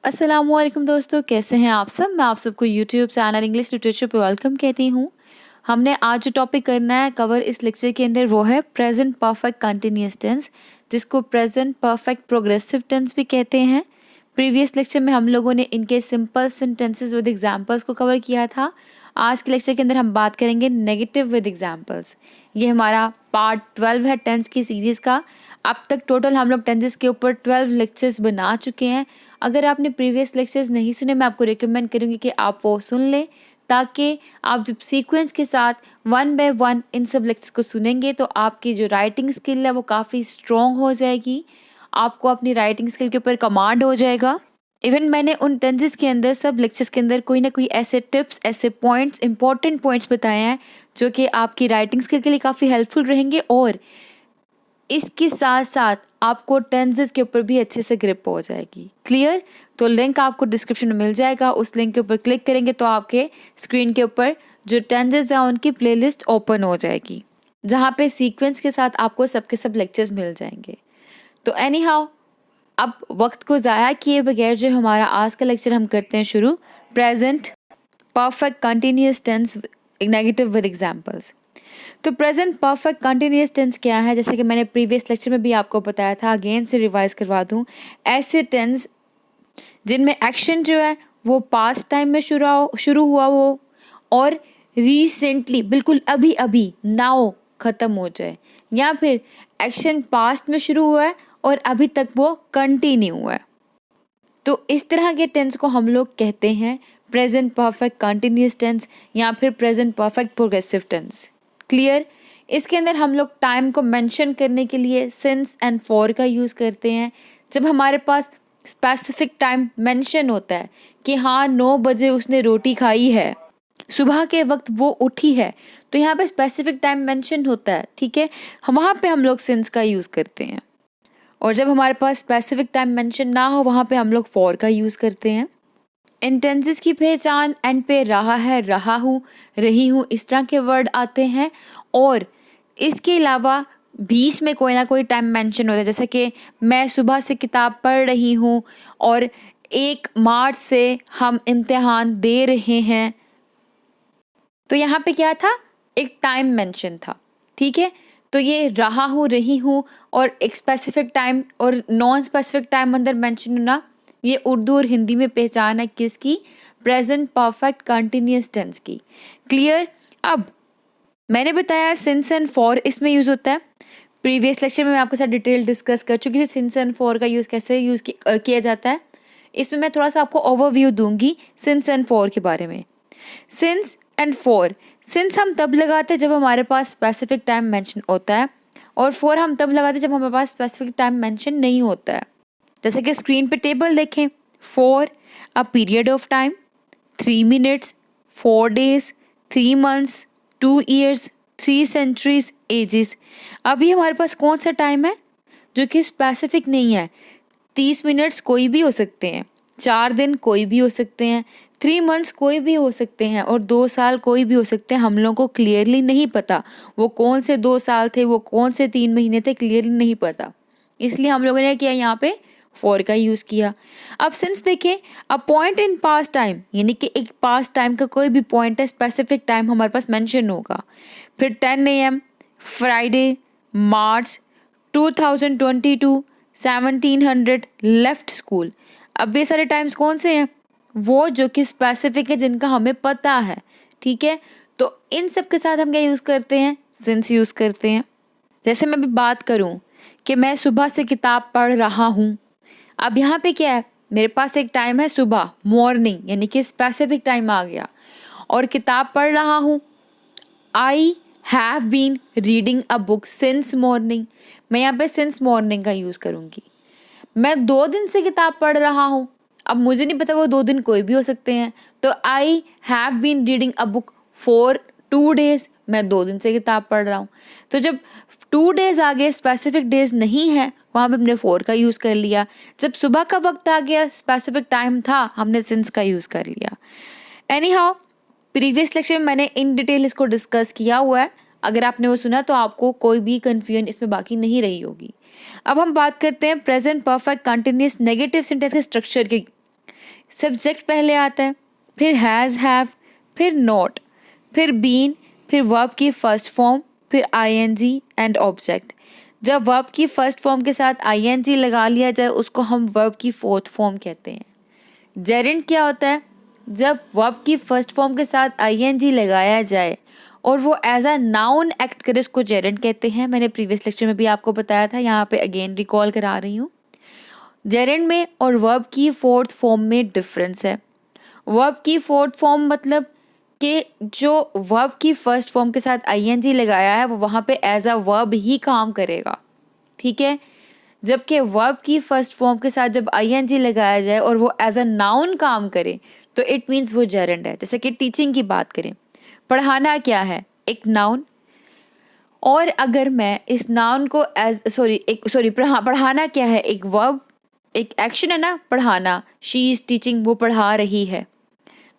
अस्सलामुअलैकुम दोस्तों, कैसे हैं आप सब। मैं आप सबको यूट्यूब चैनल इंग्लिश लिटरेचर पे वेलकम कहती हूँ। हमने आज जो टॉपिक करना है कवर इस लेक्चर के अंदर वो है प्रेजेंट परफेक्ट कंटिन्यूअस टेंस, जिसको प्रेजेंट परफेक्ट प्रोग्रेसिव टेंस भी कहते हैं। प्रीवियस लेक्चर में हम लोगों ने इनके सिंपल सेंटेंसेस विद एग्जांपल्स को कवर किया था। आज के लेक्चर के अंदर हम बात करेंगे नेगेटिव विद एग्जांपल्स। ये हमारा पार्ट 12 है टेंस की सीरीज़ का। अब तक टोटल हम लोग टेंसेस के ऊपर 12 लेक्चर्स बना चुके हैं। अगर आपने प्रीवियस लेक्चर्स नहीं सुने, मैं आपको रिकमेंड करूँगी कि आप वो सुन लें, ताकि आप जब सीक्वेंस के साथ वन बाय वन इन सब लेक्चर्स को सुनेंगे तो आपकी जो राइटिंग स्किल है वो काफ़ी स्ट्रॉन्ग हो जाएगी। आपको अपनी राइटिंग स्किल के ऊपर कमांड हो जाएगा। इवन मैंने उन टेंसेस के अंदर सब लेक्चर्स के अंदर कोई ना कोई ऐसे टिप्स, ऐसे पॉइंट्स, इंपॉर्टेंट पॉइंट्स बताए हैं जो कि आपकी राइटिंग स्किल के लिए काफ़ी हेल्पफुल रहेंगे, और इसके साथ साथ आपको टेंसेस के ऊपर भी अच्छे से ग्रिप हो जाएगी। क्लियर? तो लिंक आपको डिस्क्रिप्शन में मिल जाएगा। उस लिंक के ऊपर क्लिक करेंगे तो आपके स्क्रीन के ऊपर जो टेंसेस हैं उनकी प्लेलिस्ट ओपन हो जाएगी, जहाँ पे सीक्वेंस के साथ आपको सबके सब लेक्चर्स मिल जाएंगे। तो एनी हाउ, अब वक्त को ज़ाया किए बगैर जो हमारा आज का लेक्चर हम करते हैं शुरू, present perfect continuous tense negative with examples. तो प्रेजेंट परफेक्ट कंटिन्यूअस टेंस क्या है, जैसे कि मैंने प्रीवियस लेक्चर में भी आपको बताया था, अगेन से रिवाइज करवा दूं। ऐसे टेंस जिनमें एक्शन जो है वो पास्ट टाइम में शुरू हुआ हो और रिसेंटली, बिल्कुल अभी अभी, नाउ ख़त्म हो जाए, या फिर एक्शन पास्ट में शुरू हुआ है और अभी तक वो कंटिन्यू हुआ है। तो इस तरह के टेंस को हम लोग कहते हैं प्रेजेंट परफेक्ट कंटिन्यूअस टेंस या फिर present perfect progressive tense. Clear? इसके अंदर हम लोग टाइम को मेंशन करने के लिए सिंस एंड फॉर का यूज़ करते हैं। जब हमारे पास स्पेसिफिक टाइम मेंशन होता है कि हाँ 9 बजे उसने रोटी खाई है, सुबह के वक्त वो उठी है, तो यहाँ पे स्पेसिफिक टाइम मेंशन होता है, ठीक है, वहाँ पे हम लोग सिंस का यूज़ करते हैं। और जब हमारे पास स्पेसिफिक टाइम मेंशन ना हो, वहाँ पे हम लोग फॉर का यूज़ करते हैं। इन टेंसेस की पहचान एंड पे रहा है, रहा हूँ, रही हूँ, इस तरह के वर्ड आते हैं। और इसके अलावा बीच में कोई ना कोई टाइम मेंशन होता है, जैसे कि मैं सुबह से किताब पढ़ रही हूँ और 1 मार्च से हम इम्तिहान दे रहे हैं। तो यहाँ पे क्या था, एक टाइम मेंशन था, ठीक है। तो ये रहा हूँ, रही हूँ और एक स्पेसिफिक टाइम और नॉन स्पेसिफिक टाइम अंदर मेंशन होना, ये उर्दू और हिंदी में पहचान है किसकी? प्रेजेंट परफेक्ट कंटिन्यूअस टेंस की। क्लियर? अब मैंने बताया सिंस एंड फॉर इसमें यूज़ होता है। प्रीवियस लेक्चर में मैं आपके साथ डिटेल डिस्कस कर चुकी थी सिंस एंड फॉर का यूज़ कैसे किया जाता है। इसमें मैं थोड़ा सा आपको ओवरव्यू दूंगी सिंस एंड फॉर के बारे में। सिंस एंड फॉर, सिंस हम तब लगाते हैं जब हमारे पास स्पेसिफिक टाइम मेंशन होता है, और फॉर हम तब लगाते हैं जब हमारे पास स्पेसिफिक टाइम मेंशन नहीं होता है। जैसे कि स्क्रीन पे टेबल देखें, for a period of time, 3 minutes, 4 days, 3 months, 2 years, 3 centuries, ages. अभी हमारे पास कौन सा टाइम है जो कि स्पेसिफिक नहीं है। 30 मिनट्स कोई भी हो सकते हैं, 4 दिन कोई भी हो सकते हैं, 3 मंथ्स कोई भी हो सकते हैं, और 2 साल कोई भी हो सकते हैं। हम लोगों को क्लियरली नहीं पता वो कौन से 2 साल थे, वो कौन से 3 महीने थे, क्लियरली नहीं पता। इसलिए हम लोगों ने किया यहाँ पे फॉर का यूज़ किया। अब सिंस देखें, a point in past time, यानी कि एक पास्ट टाइम का कोई भी पॉइंट है, स्पेसिफिक टाइम हमारे पास मेंशन होगा। फिर 10 AM Friday, March 2022, 1700 left school. अब ये सारे टाइम्स कौन से हैं? वो जो कि स्पेसिफिक है, जिनका हमें पता है, ठीक है। तो इन सब के साथ हम क्या यूज़ करते हैं? सिंस यूज़ करते हैं। जैसे मैं भी बात करूं कि मैं सुबह से किताब पढ़ रहा हूं, अब यहाँ पे क्या है, मेरे पास एक टाइम है सुबह, मॉर्निंग, यानी कि स्पेसिफिक टाइम आ गया, और किताब पढ़ रहा हूँ। I have been reading a book since morning, मैं यहाँ पे सिंस मॉर्निंग का यूज़ करूँगी। मैं 2 दिन से किताब पढ़ रहा हूँ, अब मुझे नहीं पता वो 2 दिन कोई भी हो सकते हैं, तो I have been reading a book for 2 days, मैं 2 दिन से किताब पढ़ रहा हूँ। तो जब 2 डेज आ गए, स्पेसिफिक डेज नहीं है, वहाँ पे हमने फॉर का यूज़ कर लिया। जब सुबह का वक्त आ गया, स्पेसिफिक टाइम था, हमने सिंस का यूज़ कर लिया। एनी हाउ, प्रीवियस लेक्चर में मैंने इन डिटेल इसको डिस्कस किया हुआ है। अगर आपने वो सुना तो आपको कोई भी कन्फ्यूजन इसमें बाकी नहीं रही होगी। अब हम बात करते हैं present perfect continuous negative sentence के स्ट्रक्चर की। सब्जेक्ट पहले आता है, फिर हैज़, हैव, फिर नॉट, फिर बीन, फिर वर्ब की फर्स्ट फॉर्म, फिर आईएनजी एंड ऑब्जेक्ट। जब वर्ब की फर्स्ट फॉर्म के साथ आईएनजी लगा लिया जाए उसको हम वर्ब की फोर्थ फॉर्म कहते हैं। जेरेंड क्या होता है? जब वर्ब की फर्स्ट फॉर्म के साथ आईएनजी लगाया जाए और वो एज अ नाउन एक्ट करे उसको जेरेंड कहते हैं। मैंने प्रीवियस लेक्चर में भी आपको बताया था, यहाँ पे अगेन रिकॉल करा रही हूँ। जेरेंड में और वर्ब की फोर्थ फॉर्म में डिफरेंस है। वर्ब की फोर्थ फॉर्म मतलब कि जो वर्ब की फर्स्ट फॉर्म के साथ आईएनजी लगाया है वो वहाँ पे एज अ वर्ब ही काम करेगा, ठीक है। जबकि वर्ब की फर्स्ट फॉर्म के साथ जब आईएनजी लगाया जाए और वो एज अ नाउन काम करे तो इट मीन्स वो जेरेंड है। जैसे कि टीचिंग की बात करें, पढ़ाना क्या है? एक नाउन। और अगर मैं इस नाउन को पढ़ाना क्या है? एक वर्ब, एक एक्शन है ना, पढ़ाना। शी इज टीचिंग, वो पढ़ा रही है।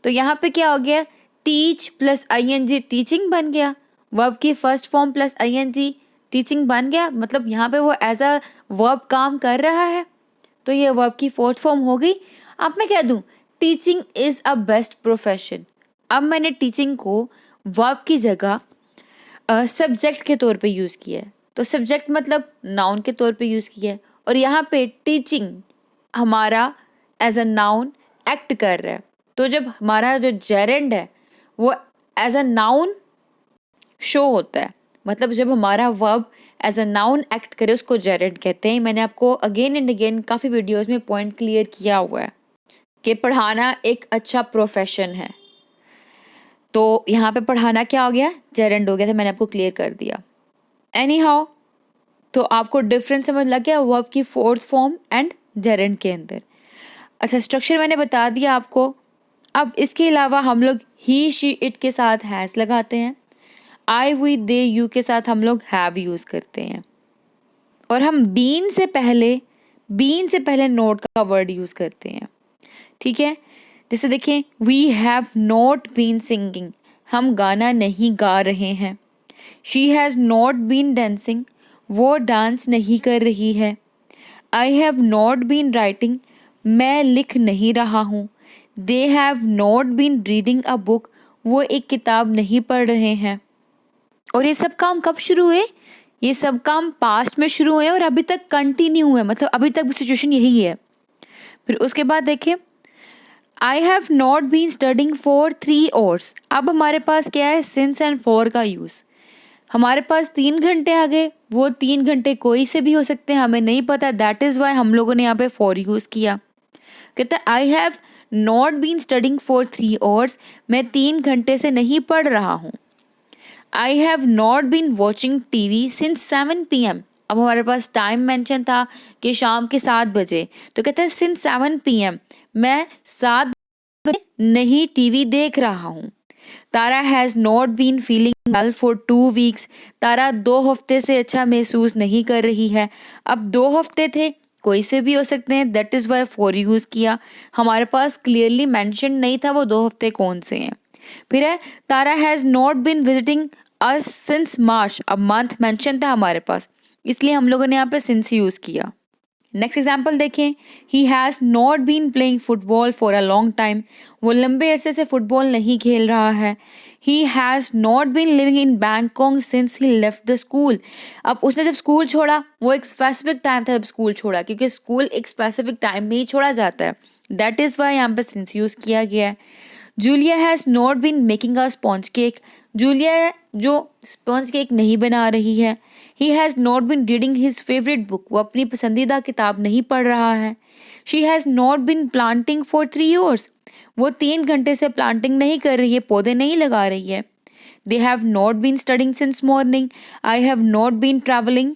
तो यहाँ पे क्या हो गया? टीच प्लस आईएनजी टीचिंग बन गया। वर्ब की first form plus ING teaching बन गया, मतलब यहाँ पे वो एज अ वर्ब काम कर रहा है। तो ये वर्ब की फोर्थ फॉर्म हो गई। अब मैं क्या दूँ? Teaching is a best profession. अब मैंने टीचिंग को वर्ब की जगह सब्जेक्ट के तौर पे यूज़ किया है। तो सब्जेक्ट मतलब नाउन के तौर पे यूज़ किया है और यहाँ पे टीचिंग हमारा एज अ नाउन एक्ट कर रहा है। तो जब हमारा जो जेरेंड है वो एज अ नाउन शो होता है, मतलब जब हमारा verb as a noun act करे उसको जेरेंड कहते हैं। मैंने आपको अगेन एंड अगेन काफ़ी वीडियोस में पॉइंट क्लियर किया हुआ है कि पढ़ाना एक अच्छा प्रोफेशन है। तो यहाँ पे पढ़ाना क्या हो गया? जेरेंड हो गया था, मैंने आपको क्लियर कर दिया। एनी हाउ, तो आपको डिफरेंस समझ लग गया वर्ब की फोर्थ फॉर्म एंड जेरेंड के अंदर। अच्छा, स्ट्रक्चर मैंने बता दिया आपको। अब इसके अलावा हम लोग ही, शी, इट के साथ हैज़ लगाते हैं। आई, वी, दे, यू के साथ हम लोग हैव यूज़ करते हैं। और हम बीन से पहले नोट का वर्ड यूज़ करते हैं, ठीक है। जैसे देखिए, we have not been singing, हम गाना नहीं गा रहे हैं। She has not been dancing, वो डांस नहीं कर रही है। I have not been writing, मैं लिख नहीं रहा हूँ। They have not been reading a book, वो एक किताब नहीं पढ़ रहे हैं। और ये सब काम कब शुरू हुए? ये सब काम पास्ट में शुरू हुए और अभी तक कंटिन्यू हुए, मतलब अभी तक भी सिचुएशन यही है। फिर उसके बाद देखिए, I have not been studying for 3 hours। अब हमारे पास क्या है? सिंस एंड फॉर का यूज़। हमारे पास 3 घंटे आ गए, वो 3 घंटे कोई से भी हो सकते हैं, हमें नहीं पता। दैट इज़ वाई हम लोगों ने यहाँ पे फॉर यूज़ किया। कहता है I have not been studying for 3 hours, मैं 3 घंटे से नहीं पढ़ रहा हूँ। I have not been watching TV since 7 PM। अब हमारे पास टाइम मेंशन था कि शाम के 7 बजे, तो कहता है सिंस 7 PM, मैं 7 बजे नहीं टीवी देख रहा हूँ। Tara has not been feeling well for 2 weeks। Tara 2 हफ्ते से अच्छा महसूस नहीं कर रही है। अब 2 हफ्ते थे, कोई से भी हो सकते हैं, that is why for use किया। हमारे पास क्लियरली मेंशन नहीं था वो 2 हफ्ते कौन से हैं। फिर है, Tara has not been visiting us since March. अब मंथ मेंशन था हमारे पास, इसलिए हम लोगों ने यहाँ पे सिंस यूज़ किया। नेक्स्ट एग्जाम्पल देखें, he has not been playing football for a long time. वो लंबे अरसे से फुटबॉल नहीं खेल रहा है। He has not been living in Bangkok since he left the school. अब उसने जब स्कूल छोड़ा, वो एक स्पेसिफिक टाइम था जब स्कूल छोड़ा, क्योंकि स्कूल एक स्पेसिफिक टाइम में ही छोड़ा जाता है। दैट इज़ वाई यहाँ पे सिंस यूज़ किया गया है। Julia has not been making a sponge cake. Julia जो स्पॉन्ज केक नहीं बना रही है। He has not been reading his favourite book. वो अपनी पसंदीदा किताब नहीं पढ़ रहा है। She has not been planting for 3 hours। वो 3 घंटे से प्लांटिंग नहीं कर रही है, पौधे नहीं लगा रही है। They have not been studying since morning. I have not been travelling.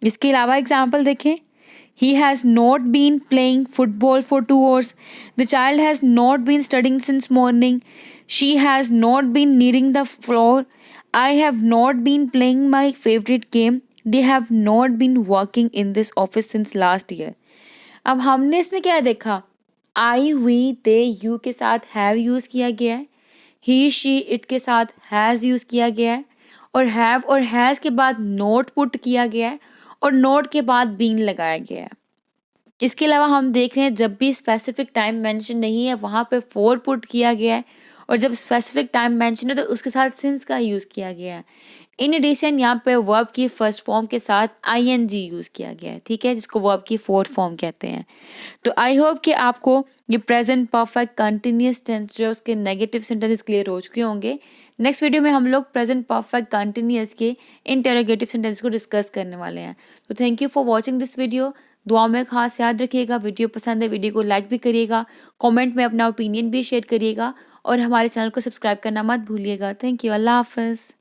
इसके अलावा एग्जाम्पल देखें, he has not been playing football for 2 hours. The child has not been studying since morning. She has not been kneading the floor. I have not been playing my favorite game. They have not been working in this office since last year. अब हमने इसमें क्या देखा? आई, we, they, you के साथ have use किया गया है। ही, शी, इट के साथ हैज़ यूज़ किया गया है। और हैव और हैज़ के बाद नोट पुट किया गया है और नोट के बाद बीन लगाया गया है। इसके अलावा हम देख रहे हैं जब भी स्पेसिफिक टाइम मेंशन नहीं है वहाँ पे फॉर पुट किया गया है, और जब स्पेसिफिक टाइम मेंशन है तो उसके साथ सिंस का यूज़ किया गया है। इन एडिशन यहाँ पे वर्ब की फर्स्ट फॉर्म के साथ आईएनजी यूज़ किया गया है, ठीक है, जिसको वर्ब की फोर्थ फॉर्म कहते हैं। तो आई होप कि आपको ये प्रेजेंट परफेक्ट कंटिन्यूस टेंस जो उसके नेगेटिव सेंटेंसेस क्लियर हो चुके होंगे। नेक्स्ट वीडियो में हम लोग प्रेजेंट परफेक्ट कंटिन्यूस के इंटरोगेटिव सेंटेंस को डिस्कस करने वाले हैं। तो thank you for watching this video. दुआ में खास याद रखिएगा, वीडियो पसंद है वीडियो को लाइक भी करिएगा, कमेंट में अपना ओपिनियन भी शेयर करिएगा, और हमारे चैनल को सब्सक्राइब करना मत भूलिएगा। Thank you. अल्लाह हाफ़िज़।